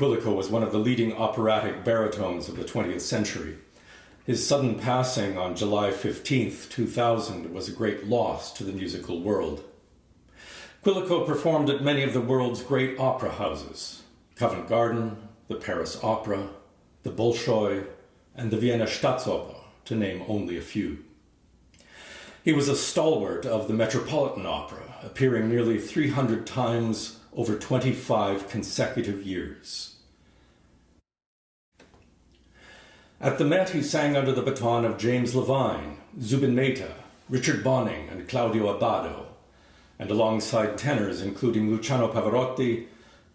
Quilico was one of the leading operatic baritones of the 20th century. His sudden passing on July 15th, 2000 was a great loss to the musical world. Quilico performed at many of the world's great opera houses: Covent Garden, the Paris Opera, the Bolshoi, and the Vienna Staatsoper, to name only a few. He was a stalwart of the Metropolitan Opera, appearing nearly 300 times over 25 consecutive years. At the Met, he sang under the baton of James Levine, Zubin Mehta, Richard Bonynge and Claudio Abbado, and alongside tenors including Luciano Pavarotti,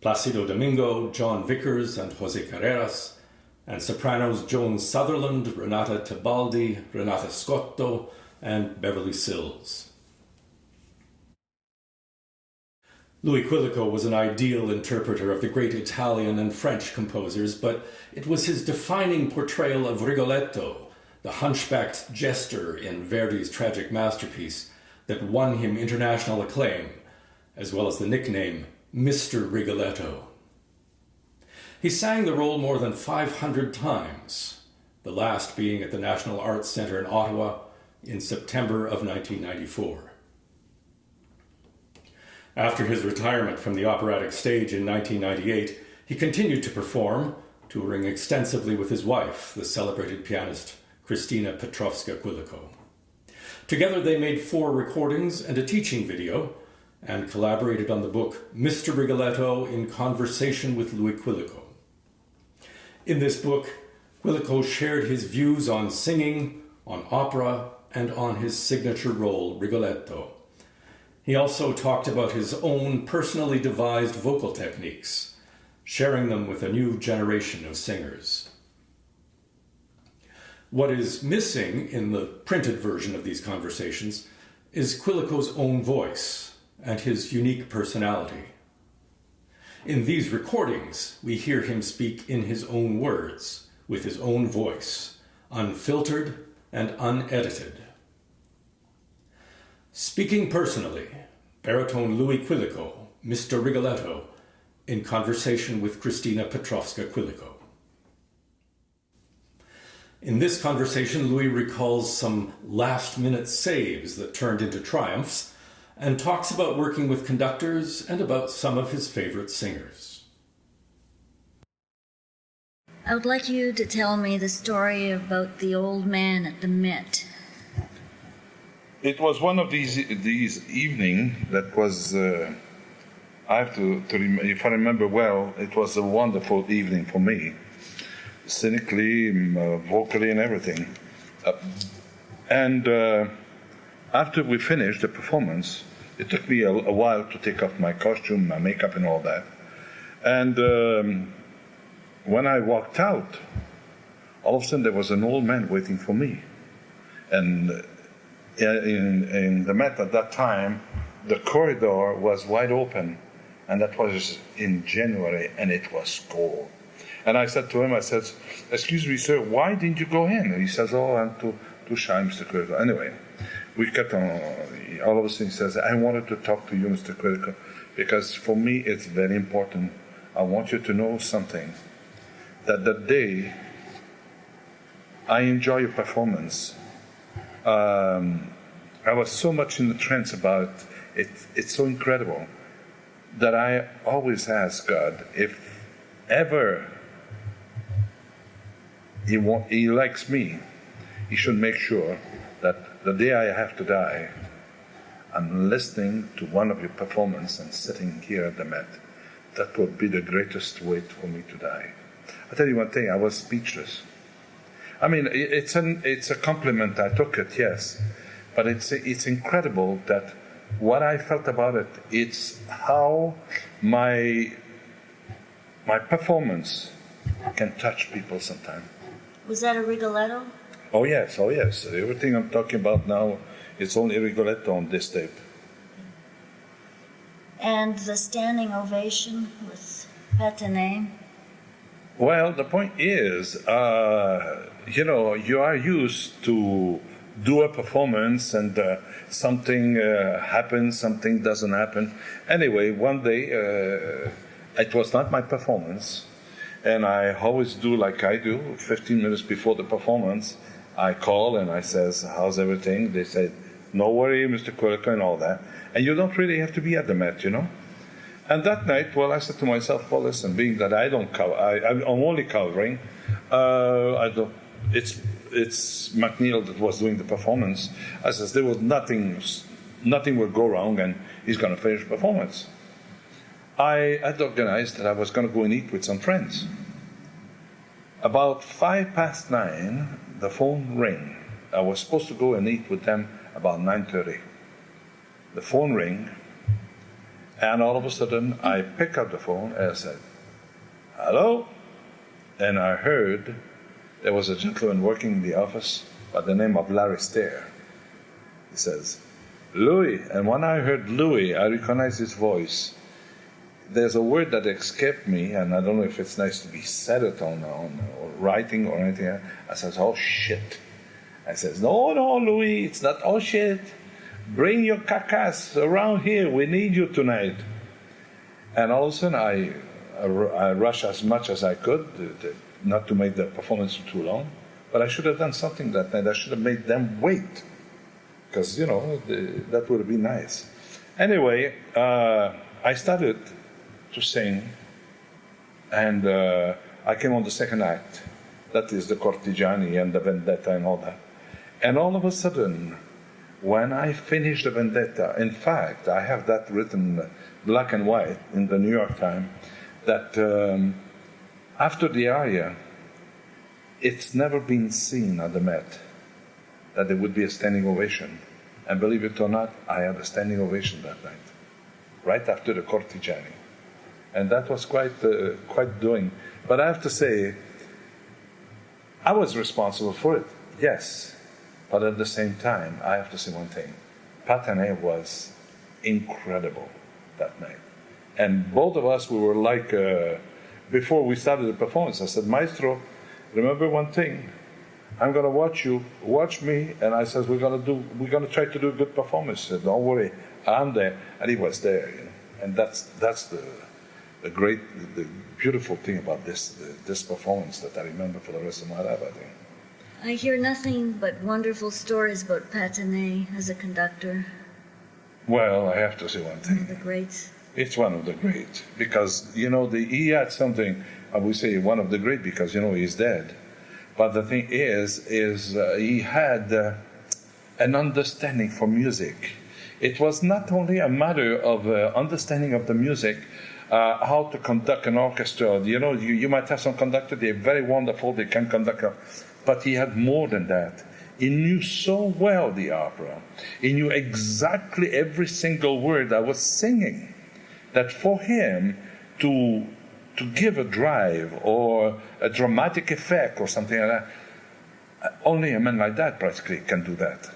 Placido Domingo, John Vickers and José Carreras, and sopranos Joan Sutherland, Renata Tebaldi, Renata Scotto, and Beverly Sills. Louis Quilico was an ideal interpreter of the great Italian and French composers, but it was his defining portrayal of Rigoletto, the hunchbacked jester in Verdi's tragic masterpiece, that won him international acclaim, as well as the nickname Mr. Rigoletto. He sang the role more than 500 times, the last being at the National Arts Centre in Ottawa in September of 1994. After his retirement from the operatic stage in 1998, he continued to perform, touring extensively with his wife, the celebrated pianist Christina Petrowska Quilico. Together they made 4 recordings and a teaching video, and collaborated on the book Mr. Rigoletto in Conversation with Louis Quilico. In this book, Quilico shared his views on singing, on opera, and on his signature role, Rigoletto. He also talked about his own personally devised vocal techniques, sharing them with a new generation of singers. What is missing in the printed version of these conversations is Quilico's own voice and his unique personality. In these recordings, we hear him speak in his own words, with his own voice, unfiltered and unedited. Speaking personally, baritone Louis Quilico, Mr. Rigoletto, in conversation with Christina Petrowska Quilico. In this conversation, Louis recalls some last-minute saves that turned into triumphs, and talks about working with conductors and about some of his favorite singers. I would like you to tell me the story about the old man at the Met. It was one of these evenings that was, I have to if I remember well, it was a wonderful evening for me, cynically, vocally, and everything. After we finished the performance, it took me a while to take off my costume, my makeup, and all that. And when I walked out, all of a sudden there was an old man waiting for me. And in the Met at that time, the corridor was wide open, and that was in January, and it was cold. And I said to him, "Excuse me, sir, why didn't you go in?" And he says, "Oh, I'm too shy, Mr. Quilico." Anyway, we kept on. All of a sudden, he says, "I wanted to talk to you, Mr. Quilico, because for me it's very important. I want you to know something, that the day I enjoy your performance, I was so much in the trance about it. It's so incredible that I always ask God, if ever He likes me, He should make sure that the day I have to die, I'm listening to one of your performances and sitting here at the Met. That would be the greatest way for me to die." I'll tell you one thing, I was speechless. I mean, it's a compliment, I took it, yes, but it's incredible that what I felt about it, it's how my performance can touch people sometimes. Was that a Rigoletto? Oh yes, oh yes. Everything I'm talking about now, it's only Rigoletto on this tape. And the standing ovation with Patanay? Well, the point is, you are used to do a performance and something happens, something doesn't happen. Anyway, one day, it was not my performance, and I always do like I do, 15 minutes before the performance, I call and I says, how's everything? They said, no worry, Mr. Quilico, and all that. And you don't really have to be at the Met, And that night, well, I said to myself, well, listen, being that I don't cover, I'm only covering, it's McNeil that was doing the performance. I says, there was nothing would go wrong, and he's going to finish the performance. I had organized that I was going to go and eat with some friends. About 9:05, the phone rang. I was supposed to go and eat with them about 9:30. The phone rang, and all of a sudden, I pick up the phone and I said, hello? And I heard there was a gentleman working in the office by the name of Larry Stair. He says, Louis. And when I heard Louis, I recognized his voice. There's a word that escaped me, and I don't know if it's nice to be said it on writing or anything. I says, oh, shit. I says, no, Louis, it's not oh, shit. Bring your cacas around here. We need you tonight. And all of a sudden, I rushed as much as I could, not to make the performance too long. But I should have done something that night. I should have made them wait, because, that would have been nice. Anyway, I started to sing, and I came on the second act. That is the Cortigiani and the Vendetta and all that. And all of a sudden, when I finished the Vendetta, in fact, I have that written black and white in the New York Times, that after the aria, it's never been seen at the Met that there would be a standing ovation. And believe it or not, I had a standing ovation that night, right after the Cortigiani. And that was quite doing. But I have to say, I was responsible for it, yes. But at the same time, I have to say one thing. Patanay was incredible that night. And both of us, we were like, before we started the performance, I said, Maestro, remember one thing. I'm going to watch you, watch me, and I said, we're going to try to do a good performance. He said, don't worry, I'm there. And he was there, And that's the beautiful thing about this performance that I remember for the rest of my life, I think. I hear nothing but wonderful stories about Patanay as a conductor. Well, I have to say one thing. One of the greats. It's one of the great, because, he had something, I would say one of the great, because, he's dead. But the thing is he had an understanding for music. It was not only a matter of understanding of the music, how to conduct an orchestra. You might have some conductor, they're very wonderful, they can conduct, but he had more than that. He knew so well the opera. He knew exactly every single word I was singing, that for him to give a drive or a dramatic effect or something like that, only a man like that practically can do that.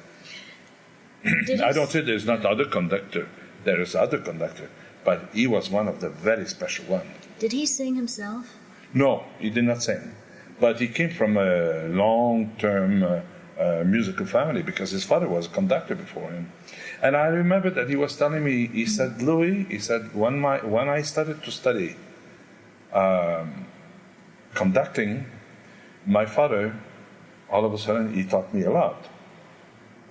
I don't say there's not other conductor. There is other conductor, but he was one of the very special ones. Did he sing himself? No, he did not sing. But he came from a long-term musical family, because his father was a conductor before him. And I remember that he was telling me, he said, Louis, he said, when I started to study conducting, my father, all of a sudden, he taught me a lot.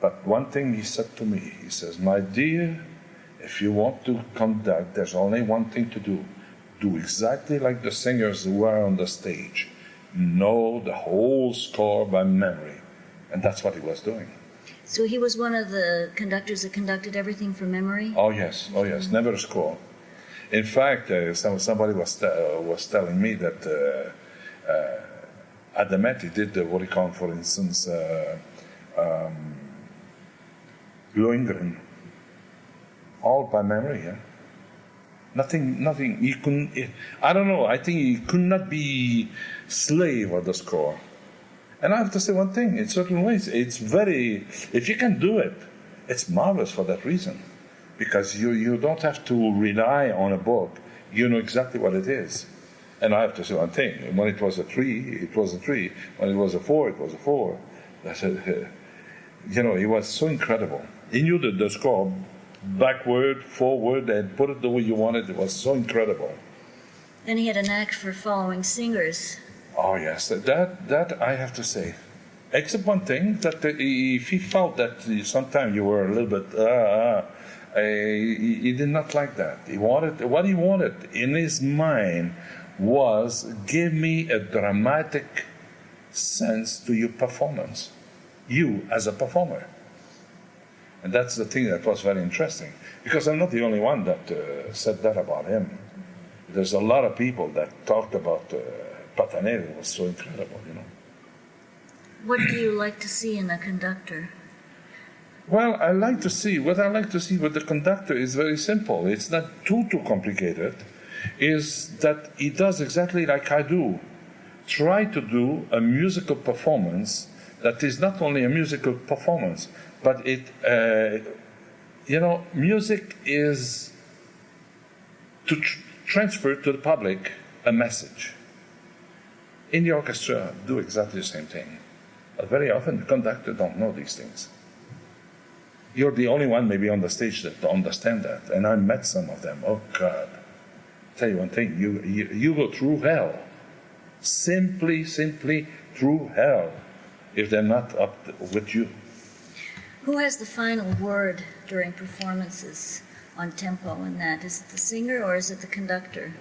But one thing he said to me, he says, my dear, if you want to conduct, there's only one thing to do. Do exactly like the singers who are on the stage. Know the whole score by memory. And that's what he was doing. So he was one of the conductors that conducted everything from memory? Oh, yes, never a score. In fact, somebody was telling me that at the Met he did what he called, for instance, Lohengrin. all by memory. Yeah? Nothing. He couldn't. I don't know. I think he could not be slave of the score. And I have to say one thing. In certain ways, it's very. If you can do it, it's marvelous for that reason, because you don't have to rely on a book. You know exactly what it is. And I have to say one thing. When it was a 3, it was a 3. When it was a 4, it was a 4. That's it. He was so incredible. He knew the score backward, forward, and put it the way you wanted. It was so incredible. And he had a knack for following singers. Oh yes, that I have to say. Except one thing, that if he felt that sometimes you were a little bit, he did not like that. What he wanted in his mind was, give me a dramatic sense to your performance, you as a performer. And that's the thing that was very interesting, because I'm not the only one that said that about him. There's a lot of people that talked about Patanelli. It was so incredible, What do you like to see in a conductor? Well, what I like to see with the conductor is very simple. It's not too complicated. Is that he does exactly like I do. Try to do a musical performance that is not only a musical performance, but music is to transfer to the public a message. In the orchestra, do exactly the same thing. But very often the conductor don't know these things. You're the only one maybe on the stage that understand that. And I met some of them. Oh God. Tell you one thing, you go through hell. Simply through hell if they're not up with you. Who has the final word during performances on tempo and that? Is it the singer or is it the conductor?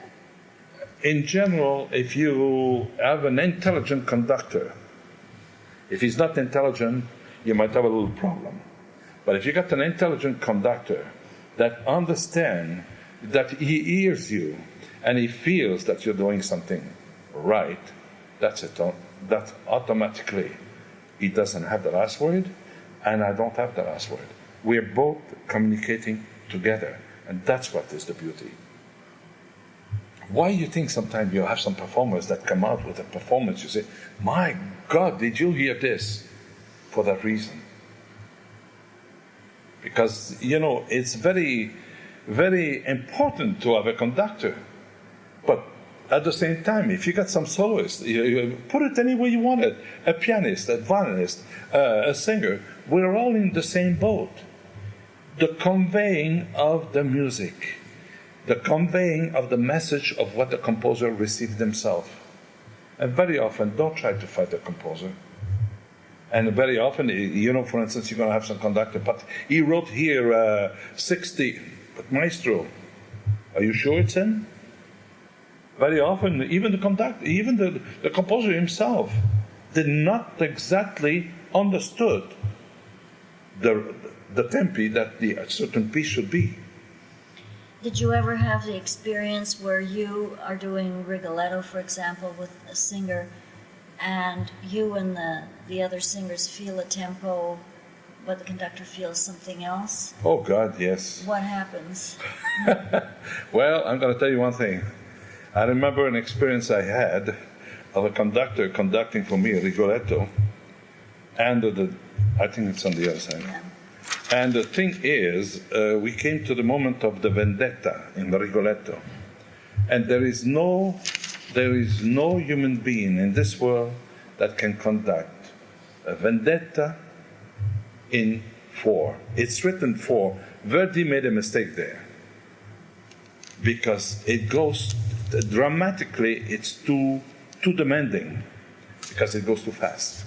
In general, if you have an intelligent conductor, if he's not intelligent, you might have a little problem. But if you got an intelligent conductor that understands, that he hears you, and he feels that you're doing something right, that's it. That automatically, he doesn't have the last word, and I don't have the last word. We're both communicating together, and that's what is the beauty. Why do you think sometimes you have some performers that come out with a performance, you say, my God, did you hear this? For that reason. Because, it's very, very important to have a conductor. But at the same time, if you got some soloists, you put it any way you want it. A pianist, a violinist, a singer, we're all in the same boat. The conveying of the music, the conveying of the message of what the composer received himself. And very often, don't try to fight the composer. And very often, for instance, you're going to have some conductor, but he wrote here 60, but maestro, are you sure it's him? Very often, even the conductor, even the composer himself, did not exactly understood the tempi that a certain piece should be. Did you ever have the experience where you are doing Rigoletto, for example, with a singer, and you and the other singers feel a tempo, but the conductor feels something else? Oh, God, yes. What happens? Well, I'm going to tell you one thing. I remember an experience I had of a conductor conducting for me a Rigoletto, and I think it's on the other side. Yeah. And the thing is, we came to the moment of the vendetta in the Rigoletto. And there is no human being in this world that can conduct a vendetta in 4. It's written 4. Verdi made a mistake there. Because it goes, dramatically, it's too demanding. Because it goes too fast.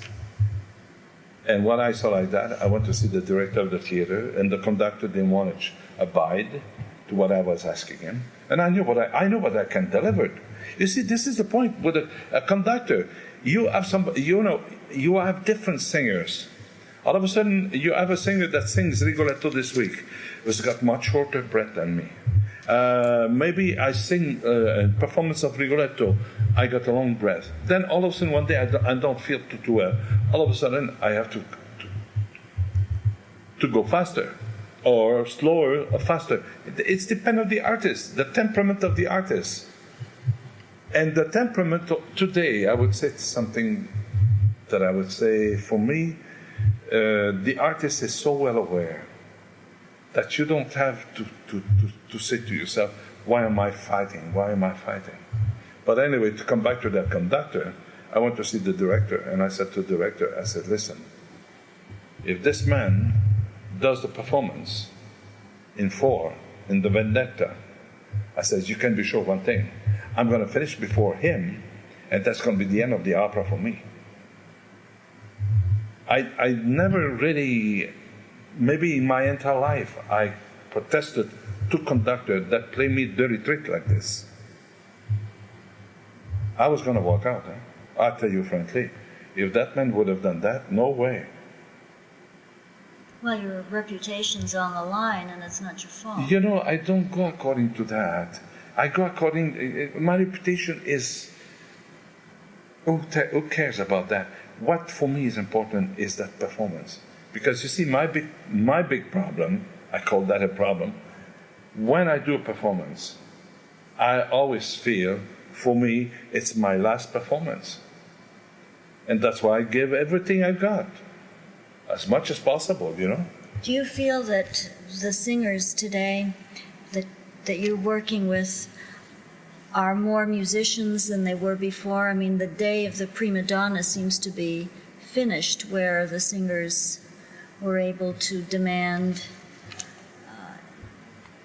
And when I saw like that, I went to see the director of the theater, and the conductor didn't want to abide to what I was asking him. And I know what I can deliver. You see, this is the point with a conductor. You have you have different singers. All of a sudden, you have a singer that sings Rigoletto this week, who's got much shorter breath than me. Maybe I sing a performance of Rigoletto, I got a long breath. Then all of a sudden one day I don't feel too well. All of a sudden I have to go faster. or slower or faster. It's depend on the artist, the temperament of the artist. And the temperament today, I would say something that I would say, for me, the artist is so well aware that you don't have to say to yourself, why am I fighting? Why am I fighting? But anyway, to come back to that conductor, I went to see the director, and I said to the director, I said, listen, if this man does the performance in 4, in the Vendetta, I said, you can be sure one thing, I'm going to finish before him, and that's going to be the end of the opera for me. I never really, maybe in my entire life, I protested to conductors that play me dirty trick like this. I was going to walk out. I'll tell you frankly, if that man would have done that, no way. Well, your reputation's on the line, and it's not your fault. You know, I don't go according to that. I go according, my reputation is, who cares about that? What for me is important is that performance. Because you see, my big problem, I call that a problem, when I do a performance, I always feel, for me, it's my last performance. And that's why I give everything I got, as much as possible, you know. Do you feel that the singers today that you're working with are more musicians than they were before? I mean, the day of the prima donna seems to be finished, where the singers were able to demand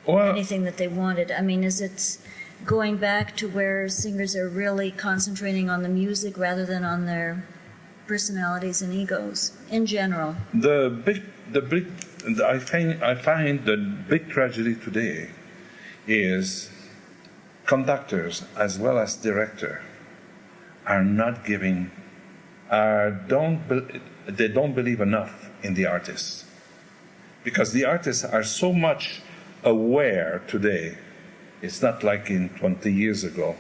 anything that they wanted. I mean, is it going back to where singers are really concentrating on the music rather than on their personalities and egos in general? I find the big tragedy today is conductors as well as director are not giving, they don't believe enough in the artists, because the artists are so much aware today. It's not like in 20 years ago.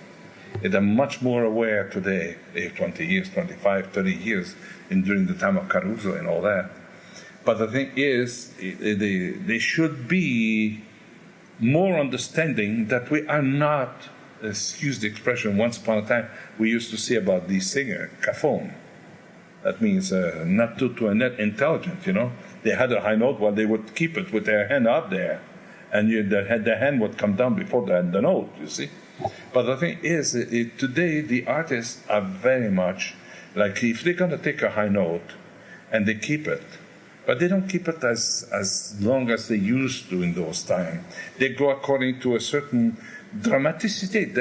They're much more aware today, 20 years, 25, 30 years, during the time of Caruso and all that. But the thing is, they should be more understanding that we are not, excuse the expression, once upon a time, we used to say about the singer, cafon. That means not too intelligent, you know. They had a high note, while they would keep it with their hand up there. And the hand would come down before the note, you see. But the thing is, today the artists are very much like, if they're going to take a high note and they keep it, but they don't keep it as long as they used to in those times. They go according to a certain dramaticity.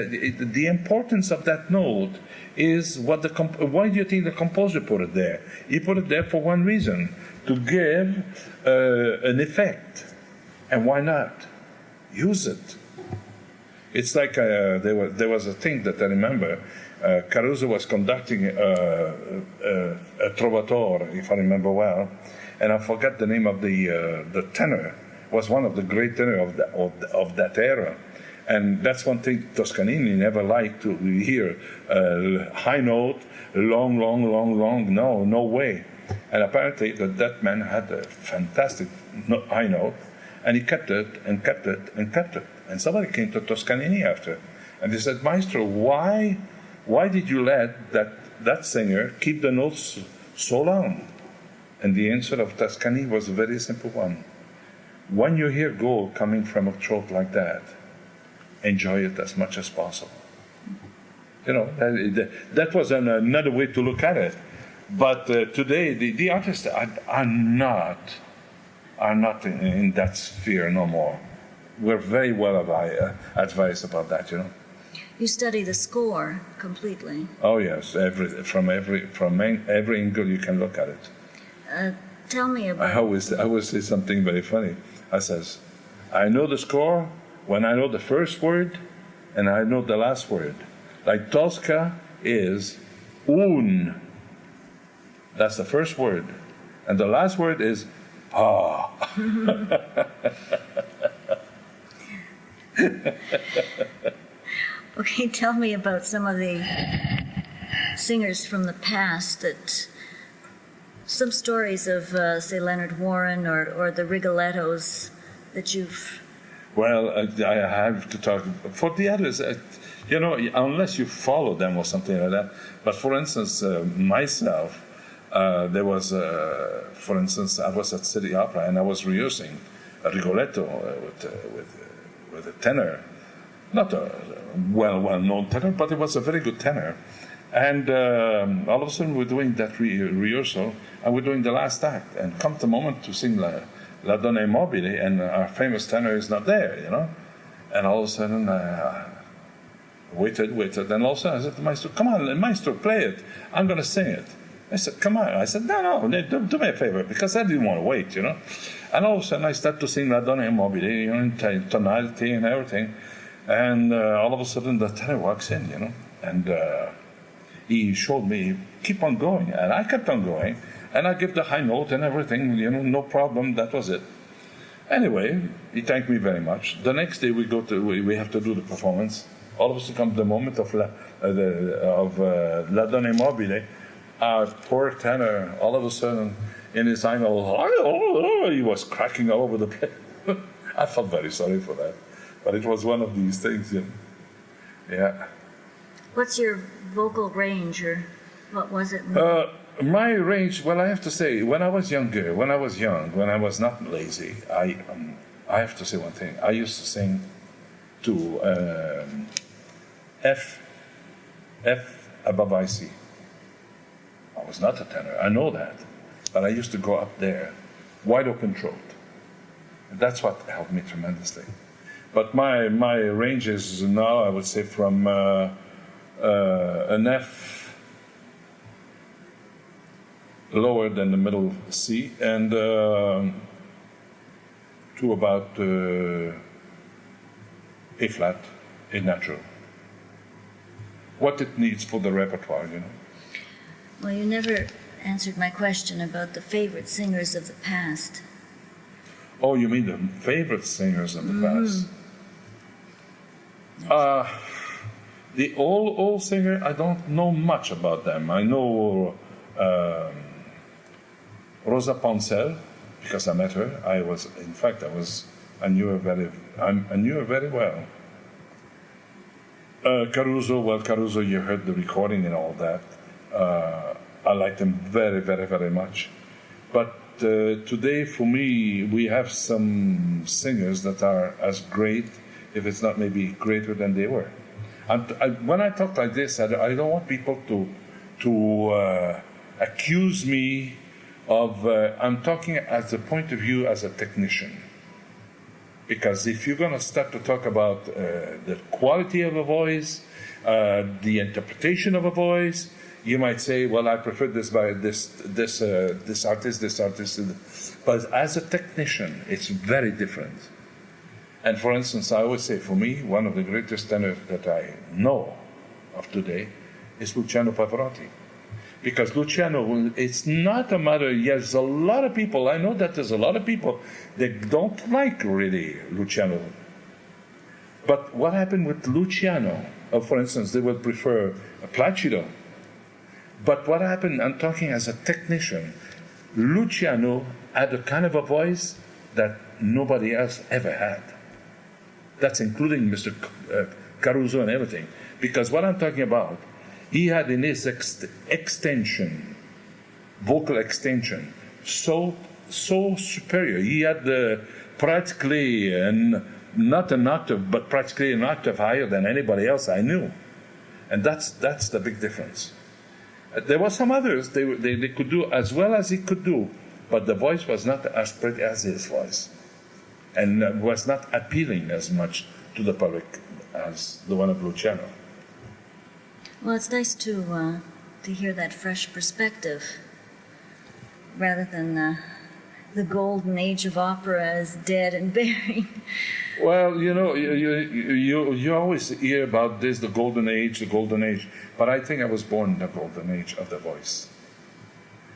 The importance of that note is why do you think the composer put it there? He put it there for one reason, to give an effect. And why not? Use it. It's like there was a thing that I remember. Caruso was conducting a Trovatore, if I remember well, and I forgot the name of the tenor. Was one of the great tenors of that era. And that's one thing Toscanini never liked to hear. High note, long, no way. And apparently that man had a fantastic high note, and he kept it and kept it and kept it. And somebody came to Toscanini after, and they said, Maestro, why did you let that singer keep the notes so long? And the answer of Toscanini was a very simple one. When you hear gold coming from a throat like that, enjoy it as much as possible. You know, that was another way to look at it. But today, the artists are not in that sphere no more. We're very well advised about that, you know. You study the score completely. Oh yes, from every angle you can look at it. Tell me about. I always say something very funny. I says, I know the score when I know the first word and I know the last word. Like Tosca is un. That's the first word, and the last word is ah. Okay, tell me about some of the singers from the past, some stories of, say, Leonard Warren or the Rigolettos that you've... Well, I have to talk for the others. Unless you follow them or something like that. But for instance, myself, there was, for instance, I was at City Opera and I was rehearsing a Rigoletto with a tenor, not a well-known tenor, but it was a very good tenor. And all of a sudden, we're doing that rehearsal, and we're doing the last act, and comes the moment to sing La Donna Immobile, and our famous tenor is not there, And all of a sudden, waited, and all of a sudden I said to Maestro, come on, Maestro, play it. I'm going to sing it. I said, come on. I said, no, do me a favor, because I didn't want to wait, And all of a sudden I start to sing La Donna Immobile, in tonality and everything. And all of a sudden the tenor walks in, And he showed me, keep on going. And I kept on going. And I give the high note and everything, no problem, that was it. Anyway, he thanked me very much. The next day we have to do the performance. All of a sudden comes the moment of La Donna Immobile. Our poor tenor, all of a sudden, in his angle, he was cracking all over the place. I felt very sorry for that. But it was one of these things, Yeah. What's your vocal range, or what was it? My range, well, I have to say, when I was young, when I was not lazy, I have to say one thing. I used to sing to F above IC. I was not a tenor, I know that. But I used to go up there, wide open throat. That's what helped me tremendously. But my range is now, I would say, from an F lower than the middle C, and to about A flat, A natural. What it needs for the repertoire, Well, you never answered my question about the favorite singers of the past. Oh, you mean the favorite singers of the past? The old singer, I don't know much about them. I know Rosa Poncel, because I met her. I knew her very well. Caruso, you heard the recording and all that. I like them very, very, very much. But today, for me, we have some singers that are as great, if it's not maybe greater than they were. When I talk like this, I don't want people to accuse me of, I'm talking as a point of view as a technician. Because if you're going to start to talk about the quality of a voice, the interpretation of a voice, you might say, well, I prefer this by this artist. But as a technician, it's very different. And for instance, I always say, for me, one of the greatest tenors that I know of today is Luciano Pavarotti. Because Luciano, it's not a matter, yes, a lot of people, I know that there's a lot of people that don't like really Luciano. But what happened with Luciano, for instance, they would prefer Placido. But what happened, I'm talking as a technician, Luciano had a kind of a voice that nobody else ever had. That's including Mr. Caruso and everything. Because what I'm talking about, he had in his extension, vocal extension, so superior. He had practically, not an octave, but practically an octave higher than anybody else I knew. And that's the big difference. There were some others, they could do as well as he could do, but the voice was not as pretty as his voice, and was not appealing as much to the public as the one of Luciano. Well, it's nice to hear that fresh perspective, rather than the golden age of opera is dead and buried. Well, you always hear about this, the golden age, but I think I was born in the golden age of the voice.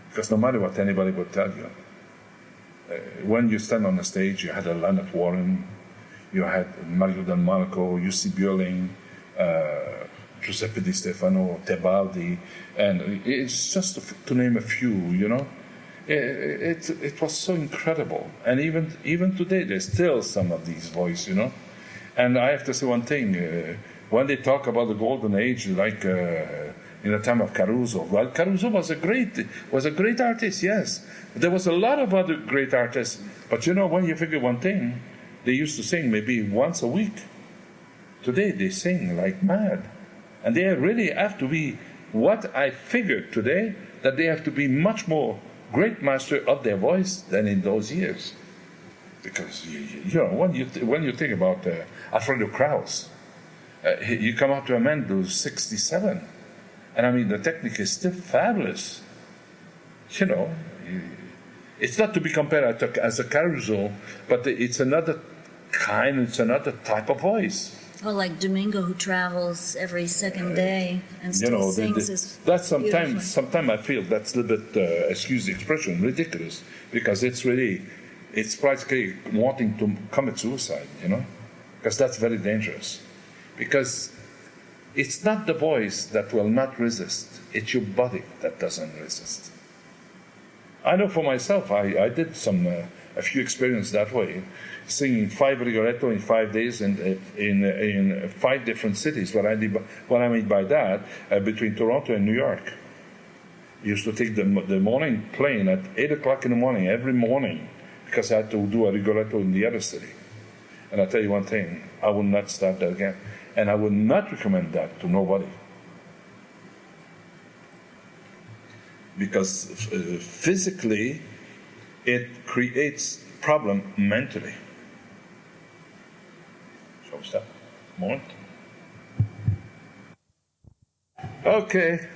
Because no matter what anybody would tell you, when you stand on the stage, you had a Leonard Warren, you had Mario Del Marco, Jussi Björling, Giuseppe Di Stefano, Tebaldi, and it's just to name a few, It was so incredible. And even today, there's still some of these voices, you know. And I have to say one thing. When they talk about the golden age, like in the time of Caruso, well, Caruso was a great artist, yes. There was a lot of other great artists. But you know, when you figure one thing, they used to sing maybe once a week. Today, they sing like mad. And they really have to be, what I figured today, that they have to be much more great master of their voice than in those years. Because, you know, when you think about Alfredo Kraus, you come up to a man who's 67. And I mean, the technique is still fabulous. You know, it's not to be compared as a Caruso, but it's another kind, it's another type of voice. Well, like Domingo, who travels every second day and still sings. That's sometimes I feel that's a little bit, excuse the expression, ridiculous, because it's practically wanting to commit suicide, you know, because that's very dangerous. Because it's not the voice that will not resist, it's your body that doesn't resist. I know for myself, I did a few experiences that way, singing 5 Rigoletto in 5 days in 5 different cities. What I mean by that, between Toronto and New York. I used to take the morning plane at 8 o'clock in the morning, every morning, because I had to do a Rigoletto in the other city. And I'll tell you one thing, I will not start that again. And I would not recommend that to nobody. Because physically, it creates problem mentally. Shall we stop? A moment. Okay.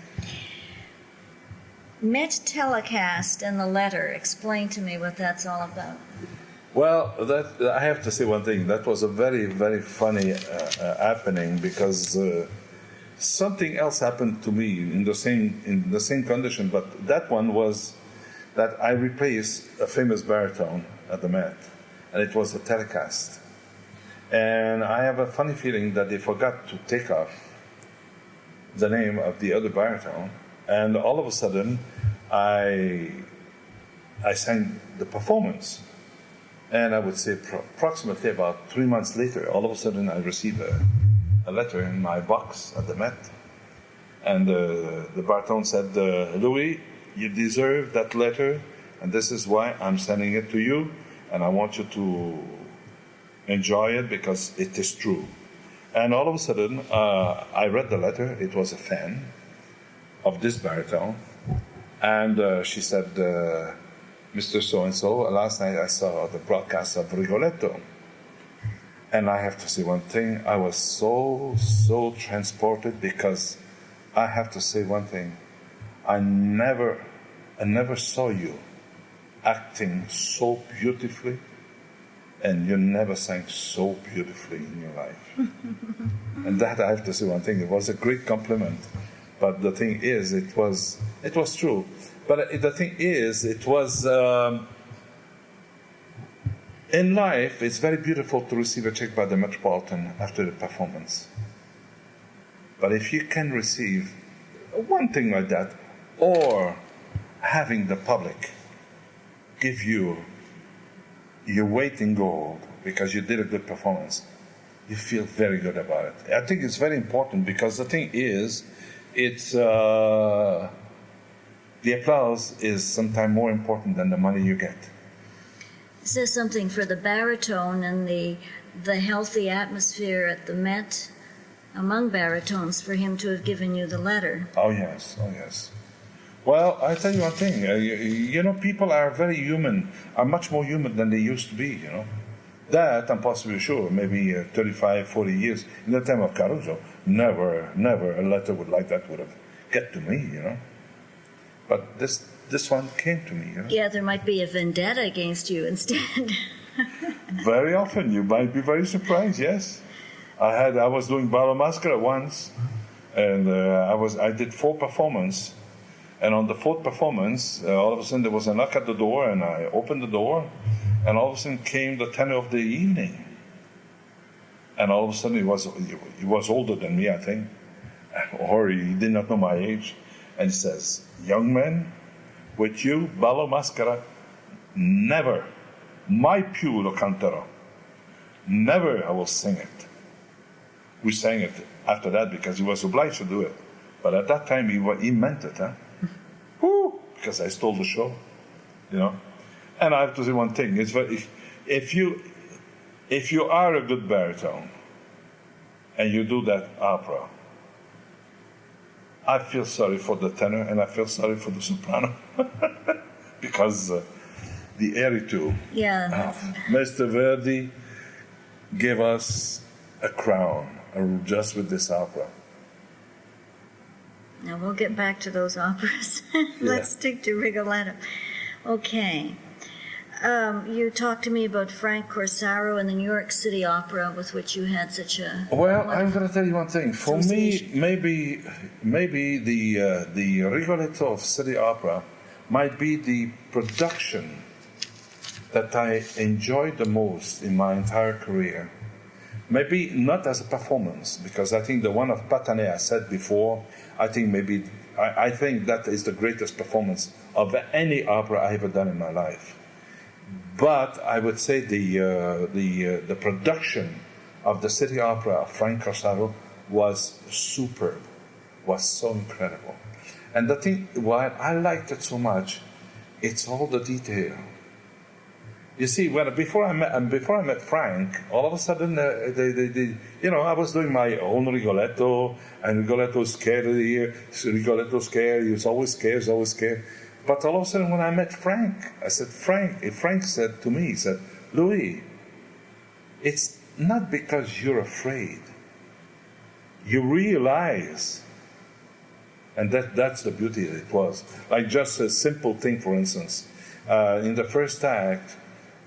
Met telecast and the letter. Explain to me what that's all about. Well, I have to say one thing. That was a very, very funny happening, because something else happened to me in the same condition. But that one was that I replaced a famous baritone at the Met, and it was a telecast. And I have a funny feeling that they forgot to take off the name of the other baritone, and all of a sudden, I sang the performance. And I would say approximately about 3 months later, all of a sudden I received a letter in my box at the Met. And the baritone said, Louis, you deserve that letter, and this is why I'm sending it to you, and I want you to enjoy it because it is true. And all of a sudden, I read the letter. It was a fan of this baritone, and she said, Mr. So-and-so, last night I saw the broadcast of Rigoletto. And I have to say one thing, I was so transported, because I have to say one thing, I never saw you acting so beautifully, and you never sang so beautifully in your life. And that, I have to say one thing, it was a great compliment. But the thing is, it was true. But the thing is, it was, in life, it's very beautiful to receive a check by the Metropolitan after the performance. But if you can receive one thing like that, or having the public give you your weight in gold because you did a good performance, you feel very good about it. I think it's very important, because the thing is, it's the applause is sometimes more important than the money you get. It says something for the baritone and the healthy atmosphere at the Met among baritones for him to have given you the letter. Oh yes. Well, I tell you one thing. You know, people are very human, are much more human than they used to be. You know, that I'm possibly sure. Maybe 35, 40 years in the time of Caruso, never a letter like that would have get to me. You know. But this one came to me. You know? Yeah, there might be a vendetta against you instead. Very often, you might be very surprised. Yes, I was doing Ballo Maschera once, and I did 4 performances, and on the 4th performance, all of a sudden there was a knock at the door, and I opened the door, and all of a sudden came the tenor of the evening, and all of a sudden he was older than me, I think, or he did not know my age. And he says, young man, With you, ballo maschera, never. Mai più lo canterò. Never I will sing it. We sang it after that because he was obliged to do it. But at that time he meant it, huh? Woo! Because I stole the show, you know. And I have to say one thing: it's very, if you are a good baritone and you do that opera, I feel sorry for the tenor and I feel sorry for the soprano because the airy too. Yeah. Mr. Verdi gave us a crown just with this opera. Now we'll get back to those operas. Let's stick to Rigoletto. Okay. You talked to me about Frank Corsaro and the New York City Opera, with which you had such a... Well, I'm going to tell you one thing. For me, maybe the Rigoletto of City Opera might be the production that I enjoyed the most in my entire career. Maybe not as a performance, because I think the one of Patané I said before, I think that is the greatest performance of any opera I ever done in my life. But I would say the production of the City Opera of Frank Corsaro was superb, was so incredible. And the thing why I liked it so much, it's all the detail. You see, before I met Frank, all of a sudden, I was doing my own Rigoletto, and Rigoletto scared here, Rigoletto scared, he was always scared. But all of a sudden, when I met Frank, I said, Frank said to me, he said, Louis, it's not because you're afraid. You realize, and that's the beauty it was. Like just a simple thing, for instance, in the first act,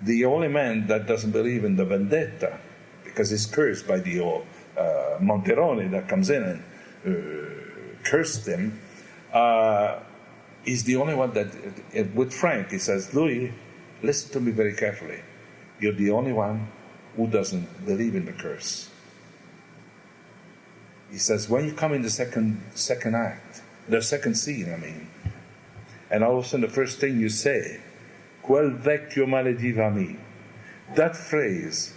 the only man that doesn't believe in the vendetta, because he's cursed by the old Monterone that comes in and cursed him, is the only one that, with Frank, he says, Louis, listen to me very carefully. You're the only one who doesn't believe in the curse. He says, when you come in the second act, the second scene, I mean, and all of a sudden the first thing you say, quel vecchio malediva me. That phrase,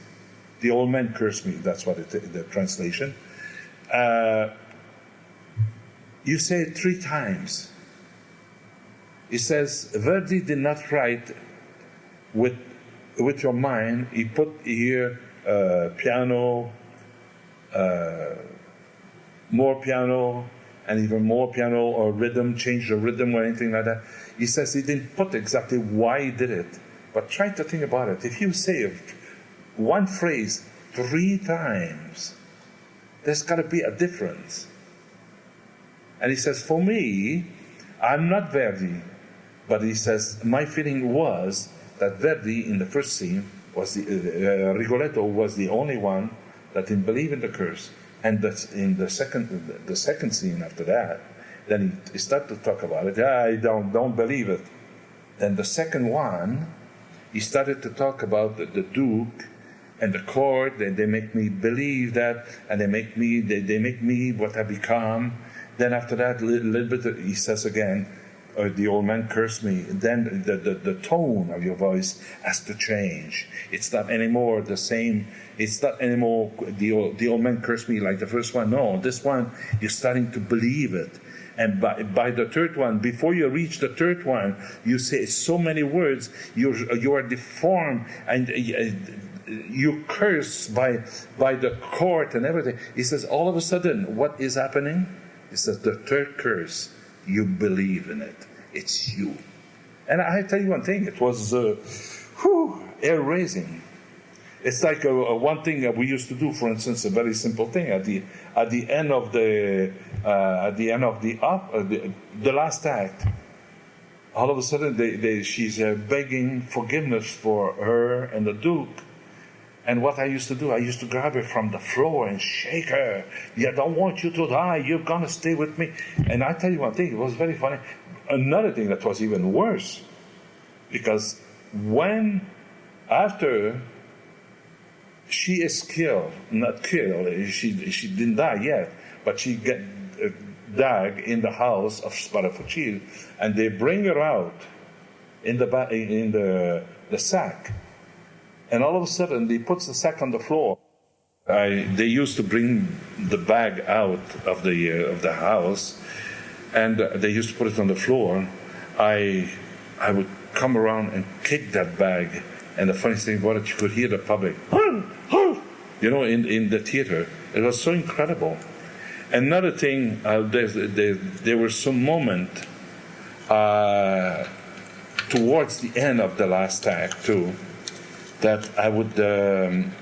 the old man cursed me, that's what the translation. You say it 3 times. He says, Verdi did not write with your mind. He put here piano, more piano, and even more piano or rhythm, change the rhythm or anything like that. He says he didn't put exactly why he did it, but try to think about it. If you say one phrase 3 times, there's got to be a difference. And he says, for me, I'm not Verdi, but he says, my feeling was that Verdi in the first scene was Rigoletto was the only one that didn't believe in the curse. And that's in the second scene after that, then he started to talk about it. I don't believe it. Then the second one, he started to talk about the Duke and the court. They make me believe that, and they make me what I become. Then after that, a little bit, he says again, the old man cursed me. Then the tone of your voice has to change. It's not anymore the same. It's not anymore the old man cursed me like the first one. No, this one, you're starting to believe it. And by the third one, before you reach the third one, you say so many words, you are deformed, and you curse by the court and everything. He says, all of a sudden, what is happening? He says, the third curse, you believe in it. It's you. And I tell you one thing, it was air-raising. It's like one thing that we used to do, for instance, a very simple thing at the end of the last act. All of a sudden, she's begging forgiveness for her and the Duke. And what I used to do, I used to grab her from the floor and shake her. I don't want you to die. You're gonna stay with me. And I tell you one thing, it was very funny. Another thing that was even worse, because after she is killed, not killed, she didn't die yet, but she dag in the house of Sparafucci, and they bring her out in the sack, and all of a sudden they put the sack on the floor. They used to bring the bag out of the house, and they used to put it on the floor. I would come around and kick that bag, and the funny thing about it, you could hear the public, in the theater. It was so incredible. Another thing, there were some moments towards the end of the last act too, that I would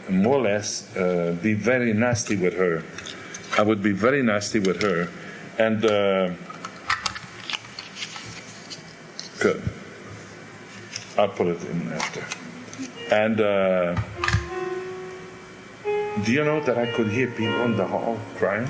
more or less be very nasty with her. I would be very nasty with her, and good. I'll put it in after. And do you know that I could hear people in the hall crying?